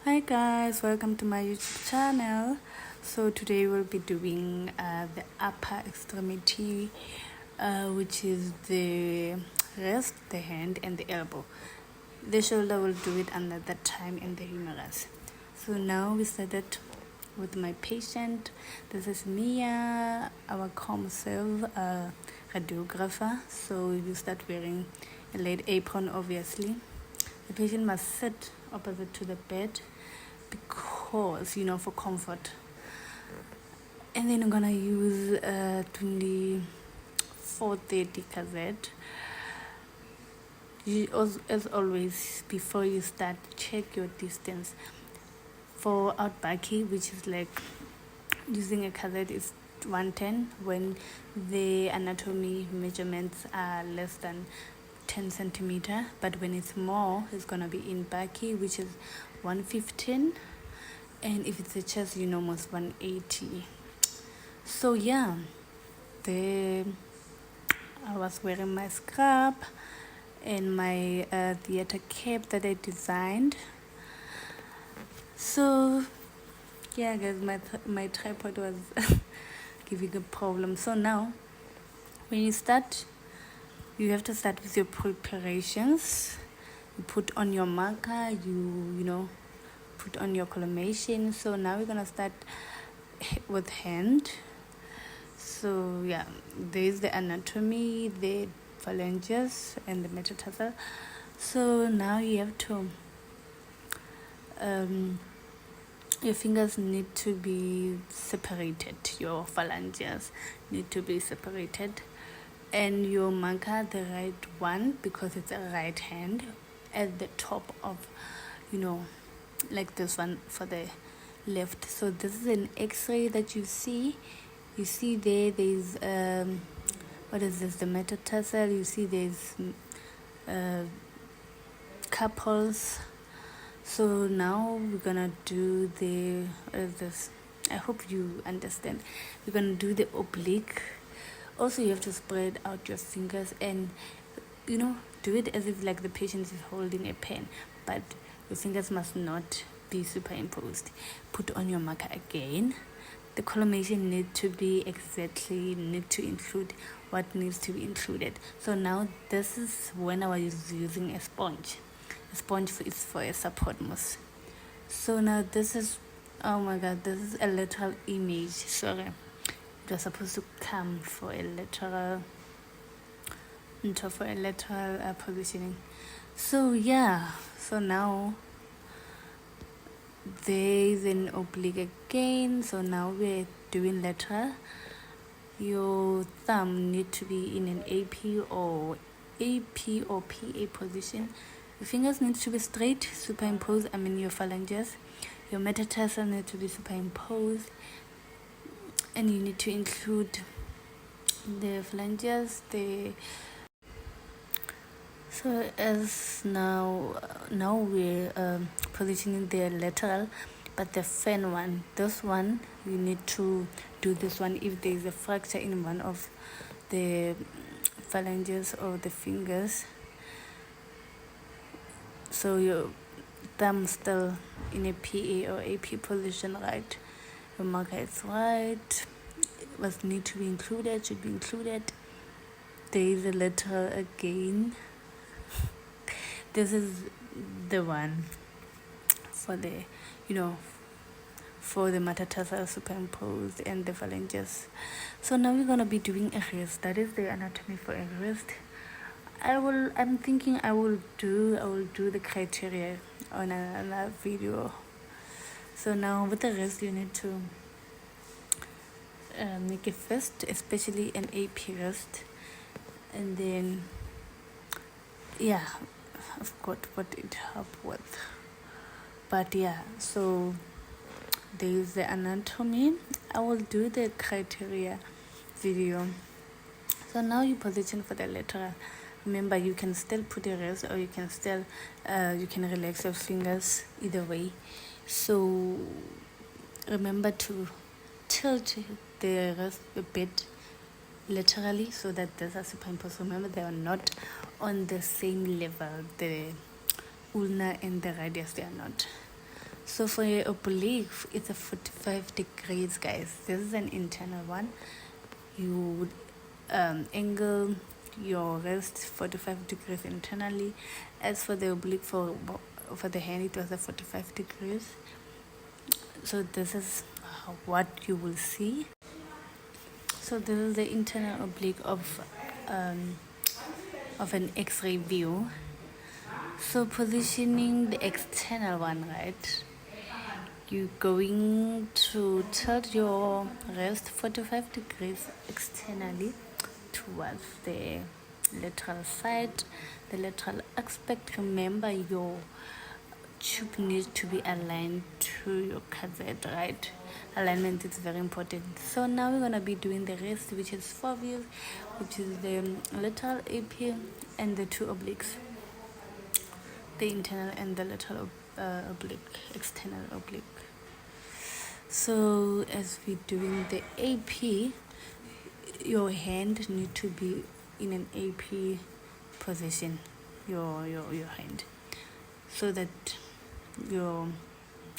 Hi guys, welcome to my YouTube channel. So today we'll be doing the upper extremity, which is the wrist, the hand and the elbow. The shoulder will do it another time in the humerus. So now we started with my patient. This is Mia, our comserve radiographer. So you start wearing a lead apron, obviously. The patient must sit opposite to the bed because, for comfort. And then I'm gonna use 2430 cassette. As always, before you start, check your distance. For outbackie, which is like using a cassette, is 110 when the anatomy measurements are less than 10 centimeter, but when it's more, it's gonna be in backie, which is 115, and if it's a chest, most 180. So yeah, I was wearing my scrub and my theater cap that I designed. So yeah guys, my tripod was giving a problem. So now when you start, you have to start with your preparations. You put on your marker, you put on your collimation. So now we're gonna start with hand. So yeah, there's the anatomy, the phalanges and the metatarsal. So now you have to your fingers need to be separated, your phalanges need to be separated, and your marker, the right one, because it's a right hand, at the top of, like this one for the left. So this is an x-ray that you see there's what is this, the metatarsal. You see there's couples. So now we're gonna do the this, I hope you understand, we're gonna do the oblique. Also, you have to spread out your fingers and do it as if like the patient is holding a pen, but your fingers must not be superimposed. Put on your marker again. The collimation need to include what needs to be included. So now this is when I was using a sponge. A sponge is for a support mousse. So now this is, oh my god, this is a lateral image. Sorry, it was supposed to come for a lateral positioning. So yeah, so now there's an oblique again. So now we're doing lateral. Your thumb need to be in an AP or PA position. Your fingers need to be straight, superimposed. Your phalanges. Your metatarsal need to be superimposed, and you need to include the phalanges. So as now we're positioning the lateral, but the fan one, this one, you need to do this one if there is a fracture in one of the phalanges or the fingers. So your thumb still in a PA or AP position, right? Your marker is right. What need to be included should be included. There is a lateral again. This is the one for the for the metatarsal superimposed and the phalanges. So now we're gonna be doing a wrist. That is the anatomy for a wrist. I'm thinking I will do the criteria on another video. So now with the wrist, you need to make a fist, especially an AP wrist, and then yeah, I forgot what it helped with, but yeah. So there is the anatomy. I will do the criteria video. So now you position for the lateral. Remember, you can still put a rest, or you can still you can relax your fingers, either way. So remember to tilt the rest a bit laterally so that these are superimposed. Remember, they are not on the same level. The ulna and the radius, they are not. So for your oblique, it's a 45 degrees, guys. This is an internal one. You would angle your wrist 45 degrees internally. As for the oblique, for the hand, it was a 45 degrees. So this is what you will see. So this is the internal oblique of an X-ray view. So positioning the external one, right? You're going to tilt your wrist 45 degrees externally towards the lateral side, the lateral aspect. Remember, your tube needs to be aligned to your cassette, right? Alignment is very important. So now we're going to be doing the rest, which is 4 views, which is the lateral AP and the 2 obliques, the internal and the lateral oblique, external oblique. So as we're doing the AP, your hand need to be in an AP position, your hand, so that your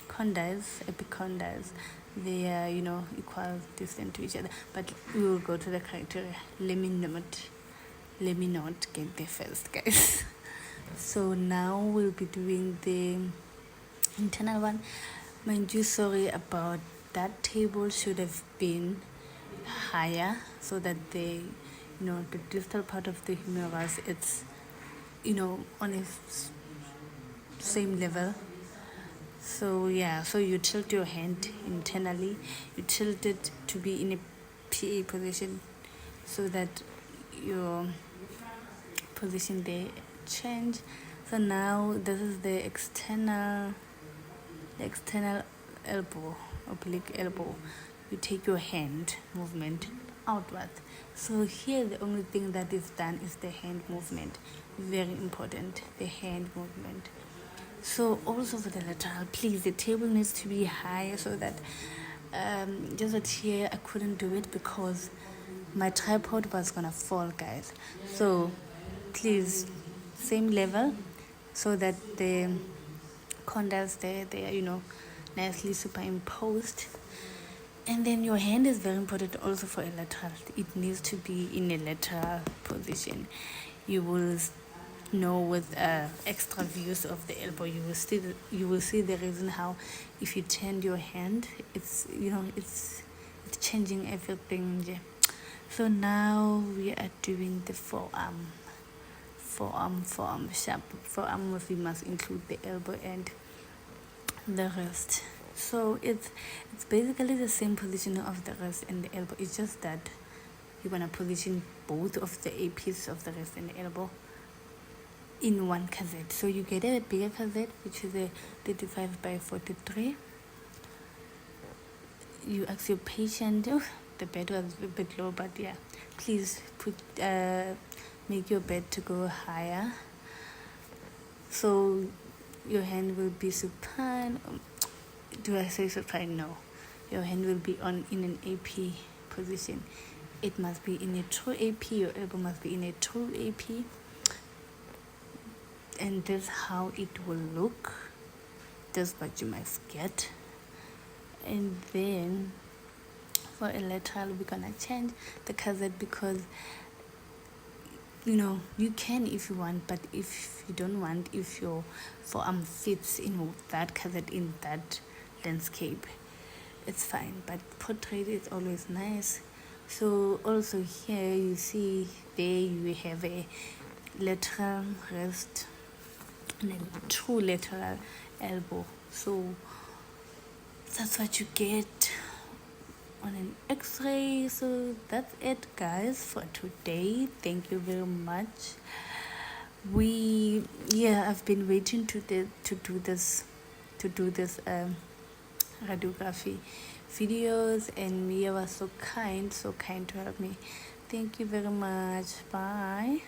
condyles, epicondyles, they are equal distance to each other. But we will go to the criteria. Let me not get there first, guys. So now we'll be doing the internal one. Mind you, sorry about that. Table should have been higher, so that the distal part of the humerus, it's on a same level. So yeah, so you tilt your hand internally, you tilt it to be in a PA position, so that your position there change. So now this is the external elbow, oblique elbow. You take your hand movement outward. So here the only thing that is done is the hand movement. Very important, the hand movement. So also for the lateral, please, the table needs to be higher, so that just that here I couldn't do it because my tripod was gonna fall, guys. So please, same level, so that the condyles they are nicely superimposed. And then your hand is very important also for a lateral. It needs to be in a lateral position. You will know with extra views of the elbow, you will see the reason how, if you turn your hand, it's it's changing everything. So now we are doing the forearm sharp. Forearm, we must include the elbow and the wrist. So it's basically the same position of the wrist and the elbow. It's just that you're gonna position both of the APs of the wrist and the elbow in one cassette. So you get a bigger cassette, which is a 35 by 43. You ask your patient, the bed was a bit low, but yeah, please make your bed to go higher, so your hand will be supine. Do I say supine? No, your hand will be in an AP position. It must be in a true AP. Your elbow must be in a true AP, and this is how it will look. That's what you must get. And then for a lateral, we're gonna change the cassette, because you can if you want, but if you don't want, if your forearm fits in that cassette, in that landscape, it's fine. But portrait is always nice. So also here you see there you have a lateral wrist and a true lateral elbow. So that's what you get on an X-ray. So that's it, guys, for today. Thank you very much. I've been waiting to do this radiography videos, and Mia was so kind to help me. Thank you very much. Bye.